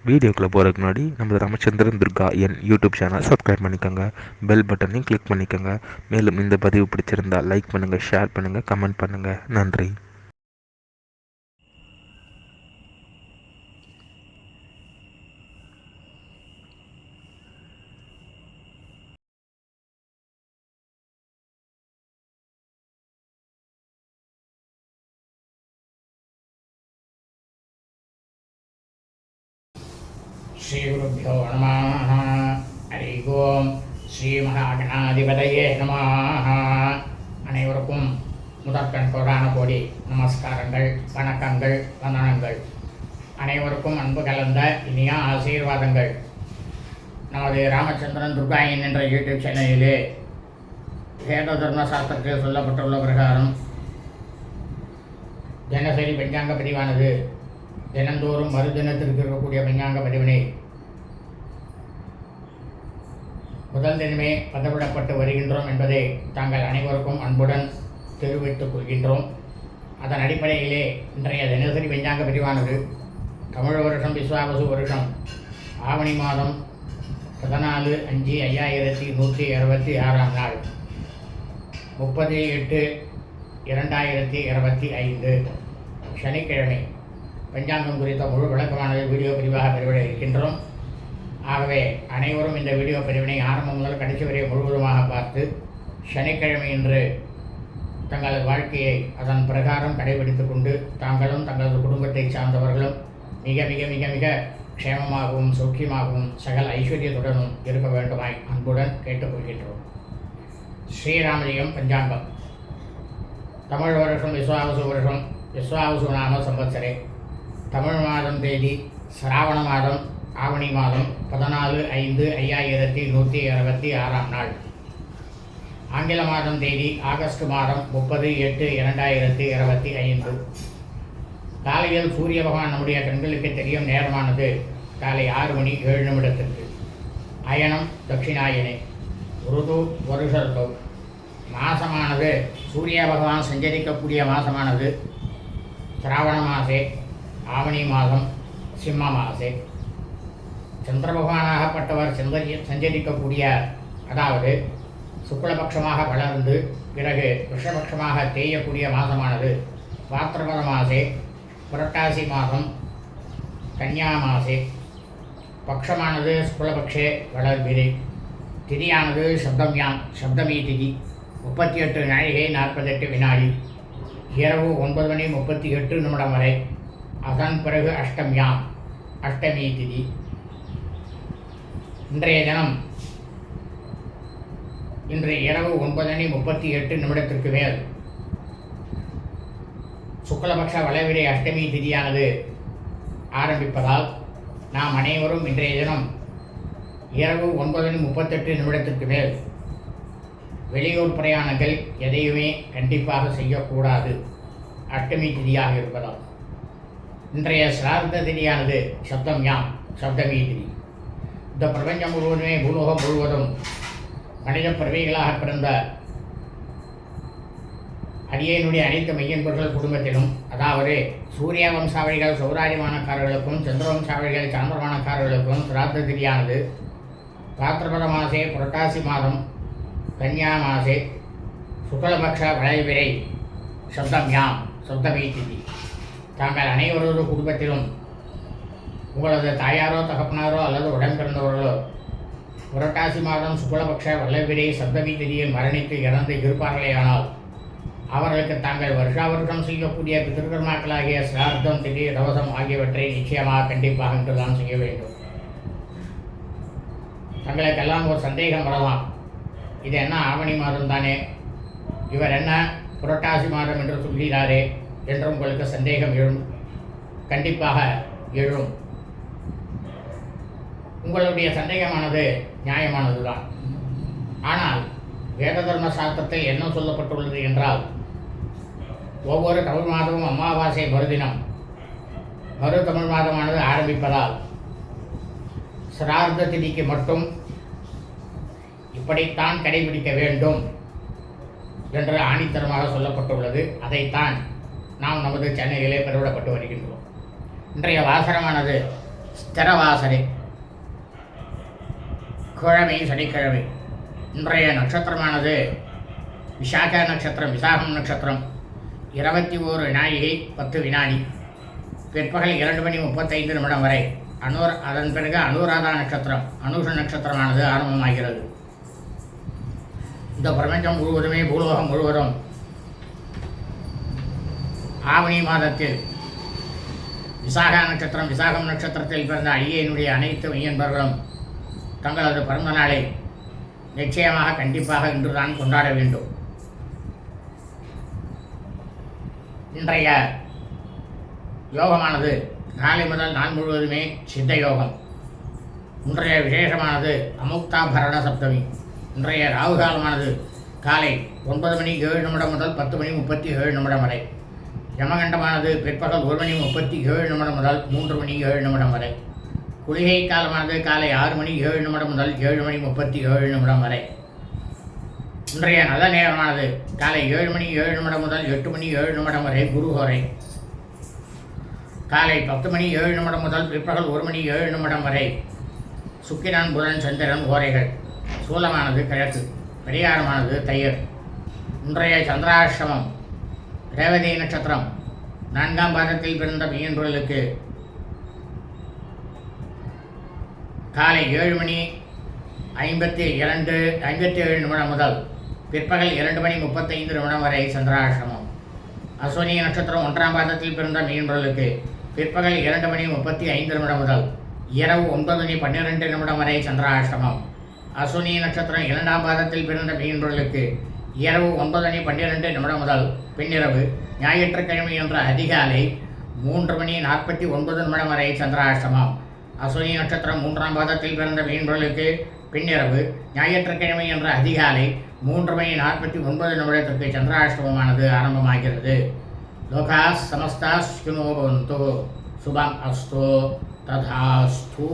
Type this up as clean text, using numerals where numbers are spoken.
வீடியோக்குள்ளே போகிறதுக்கு முன்னாடி நம்ம ராமச்சந்திரன் துர்கா என் யூடியூப் சேனல் சப்ஸ்கிரைப் பண்ணிக்கோங்க, பெல் பட்டனையும் கிளிக் பண்ணிக்கோங்க. மேலும் இந்த பதிவு பிடிச்சிருந்தால் லைக் பண்ணுங்கள், ஷேர் பண்ணுங்கள், கமெண்ட் பண்ணுங்கள். நன்றி. ஸ்ரீகுருப்போ நம. ஹரி ஓம். ஸ்ரீ மகாகணாதிபதையே நம. அனைவருக்கும் முதற்கண் கோடான கோடி நமஸ்காரங்கள், வணக்கங்கள், வந்தனங்கள். அனைவருக்கும் அன்பு கலந்த இனிய ஆசீர்வாதங்கள். நமது ராமச்சந்திரன் துர்காயன் என்ற யூடியூப் சேனலிலே வேத தர்ம சாஸ்திரத்தில் சொல்லப்பட்டுள்ள பிரகாரம் தினசரி பஞ்சாங்க பதிவானது தினந்தோறும் மறுதினத்திற்கு இருக்கக்கூடிய பஞ்சாங்க பதிவினை முதல் தினமே பதவிடப்பட்டு வருகின்றோம் என்பதை தாங்கள் அனைவருக்கும் அன்புடன் தெரிவித்துக் கொள்கின்றோம். அதன் அடிப்படையிலே இன்றைய தினசரி பஞ்சாங்க பதிவானது தமிழ் வருஷம் விஸ்வாவசு வருஷம் ஆவணி மாதம் 14/5/1166 நாள் 30/8/2025 சனிக்கிழமை பஞ்சாங்கம் குறித்த முழு விளக்கமானது வீடியோ பதிவாக பெறுவிட இருக்கின்றோம். ஆகவே அனைவரும் இந்த வீடியோ பதிவினை ஆரம்பம் முதல் கடைசி வரை முழுவதுமாக பார்த்து சனிக்கிழமை என்று தங்களது வாழ்க்கையை அதன் பிரகாரம் கடைபிடித்துக் கொண்டு தாங்களும் தங்களது குடும்பத்தை சார்ந்தவர்களும் மிக மிக மிக மிக க்ஷேமமாகவும் சௌக்கியமாகவும் சகல ஐஸ்வர்யத்துடனும் இருக்க வேண்டுமாய் அன்புடன் கேட்டுக்கொள்கின்றோம். ஸ்ரீராமஜெயம் பஞ்சாங்கம். தமிழ் வருஷம் விஸ்வாவசு நாம சம்பத்சரே. தமிழ் மாதம் தேதி சிராவண மாதம் ஆவணி மாதம் 14/5/1166 நாள். ஆங்கில மாதம் தேதி ஆகஸ்ட் மாதம் 30/8/2025. காலையில் சூரிய பகவான் நம்முடைய கண்களுக்கு தெரியும் நேரமானது காலை 6:07 அயனம் தட்சிணாயனே. ருது வருஷ மாசமானது சூரிய பகவான் சஞ்சரிக்கக்கூடிய மாசமானது சிராவண மாசே, ஆவணி மாதம், சிம்ம மாசே. சந்திர பகவானாகப்பட்டவர் சஞ்சரிக்கக்கூடிய, அதாவது சுக்லபக்ஷமாக வளர்ந்து பிறகு விஷபக்ஷமாக தேயக்கூடிய மாதமானது பாத்திரபத மாசே, புரட்டாசி மாதம், கன்னியா மாசே. பக்ஷமானது சுக்லபக்ஷே வளர்பிரி. திதியானது சப்தமி திதி. 38 நாழிகை 48 வினாடி. இரவு 9:38 வரை. அதன் பிறகு அஷ்டமி திதி. இன்றைய தினம் இன்று இரவு 9:38 மேல் சுக்லபக்ஷ வளவிரை அஷ்டமி திதியானது ஆரம்பிப்பதால் நாம் அனைவரும் இன்றைய தினம் இரவு 9:38 மேல் வெளியூர் பிரயாணங்கள் எதையுமே கண்டிப்பாக செய்யக்கூடாது, அஷ்டமி திதியாக இருப்பதால். இன்றைய சிரார்த்த திதியானது சப்தமி திதி. இந்த பிரபஞ்சம் முழுவதுமே, பூலோகம் முழுவதும் மனித பிறவிகளாக பிறந்த அடியனுடைய அனைத்து மையன்பர்கள் குடும்பத்திலும், அதாவது சூரிய வம்சாவளிகள் சௌராஜமானக்காரர்களுக்கும் சந்திர வம்சாவளிகள் சாந்திரமானக்காரர்களுக்கும் சிரார்த்த திதியானது பாத்திரபத மாசே, புரட்டாசி மாதம், கன்னியா மாசே, சுக்லபக்ஷ வளைவிரை சப்தமி திதி. தாங்கள் அனைவரது குடும்பத்திலும் உங்களது தாயாரோ தகப்பனாரோ அல்லது உடன் பிறந்தவர்களோ புரட்டாசி மாதம் சுக்லபக்ஷ வல்லவிரை சப்தமி திதியில் மரணித்து இறந்து இருப்பார்களேயானால் அவர்களுக்கு தாங்கள் வருஷாவருஷம் செய்யக்கூடிய பிதிருக்கர்மாக்களாகிய சிரார்த்தம், திதி, தவசம் ஆகியவற்றை நிச்சயமாக கண்டிப்பாக இன்றுதான் செய்ய வேண்டும். தங்களுக்கெல்லாம் ஒரு சந்தேகம் வரலாம், இது என்ன ஆவணி மாதம் தானே, இவர் என்ன புரட்டாசி மாதம் என்று சொல்கிறாரே என்று உங்களுக்கு சந்தேகம் எழும். கண்டிப்பாக எழும். உங்களுடைய சந்தேகமானது நியாயமானதுதான். ஆனால் வேத தர்ம சாஸ்திரத்தில் என்ன சொல்லப்பட்டுள்ளது என்றால், ஒவ்வொரு தமிழ் மாதமும் அமாவாசை மறுதினம் மறு தமிழ் மாதமானது ஆரம்பிப்பதால் சிரார்த்த திதிக்கு மட்டும் இப்படித்தான் கடைபிடிக்க வேண்டும் என்று ஆணித்தரமாக சொல்லப்பட்டுள்ளது. அதைத்தான் நாம் நமது சேனலிலே பெறவிடப்பட்டு வருகின்றோம். இன்றைய வாசனமானது ஸ்திரவாசரே கிழமை சனிக்கிழமை. இன்றைய நட்சத்திரமானது விசாக நட்சத்திரம். விசாகம் நட்சத்திரம் 21 நாழிகை 10 வினாடி. பிற்பகல் 2:35 வரை. அதன் பிறகு அனுராதா நட்சத்திரம், அனுஷ நட்சத்திரமானது ஆரம்பமாகிறது. இந்த பிரபஞ்சம் முழுவதுமே, பூலோகம் முழுவதும் ஆவணி மாதத்தில் விசாக நட்சத்திரம், விசாகம் நட்சத்திரத்தில் பிறந்த அடியேனுடைய அனைத்து மெய்யன்பர்களும் தங்களது பிறந்த நாளை நிச்சயமாக கண்டிப்பாக இன்றுதான் கொண்டாட வேண்டும். இன்றைய யோகமானது நாளை முதல் நாள் முழுவதுமே சித்த யோகம். இன்றைய விசேஷமானது அமுக்தாபரண சப்தமி. இன்றைய ராகு காலமானது காலை 9:07 முதல் 10:37 வரை. யமகண்டமானது பிற்பகல் 1:37 முதல் 3:07 வரை. குளிகை காலமானது காலை 6:07 முதல் 7:37 வரை. இன்றைய நல்ல நேரமானது காலை 7:07 முதல் 8:07 வரை குருஹோரை. காலை 10:07 முதல் பிற்பகல் 1:07 வரை சுக்கிரன், புதன், சந்திரன் ஓரைகள். சூலமானது கிழக்கு, பரிகாரமானது தையர். இன்றைய சந்திராஷ்டமம் ரேவதி நட்சத்திரம் 4ஆம் பாதத்தில் பிறந்த மெய்யன்பர்களுக்கு காலை 7:57 முதல் பிற்பகல் 2:35 வரை சந்திராஷ்டமம். அஸ்வினி நட்சத்திரம் 1ஆம் பாதத்தில் பிறந்த மெய்யன்பர்களுக்கு பிற்பகல் 2:35 முதல் இரவு 9:12 வரை சந்திராஷ்டமம். அஸ்வினி நட்சத்திரம் 2ஆம் பாதத்தில் பிறந்த மெய்யன்பர்களுக்கு இரவு 9:12 முதல் பின்னிரவு ஞாயிற்றுக்கிழமை என்ற அதிகாலை 3:49 வரை சந்திராஷ்டமம். அஸ்வினி நட்சத்திரம் 3ஆம் பாதத்தில் பிறந்த மெய்யன்பர்களுக்கு பின்னிரவு ஞாயிற்றுக்கிழமை என்ற அதிகாலை 3:49 சந்திராஷ்டமமானது ஆரம்பமாகிறது. லோகா சமஸ்தா சுகினோ பவந்து. சுபம் அஸ்து. ததாஸ்து.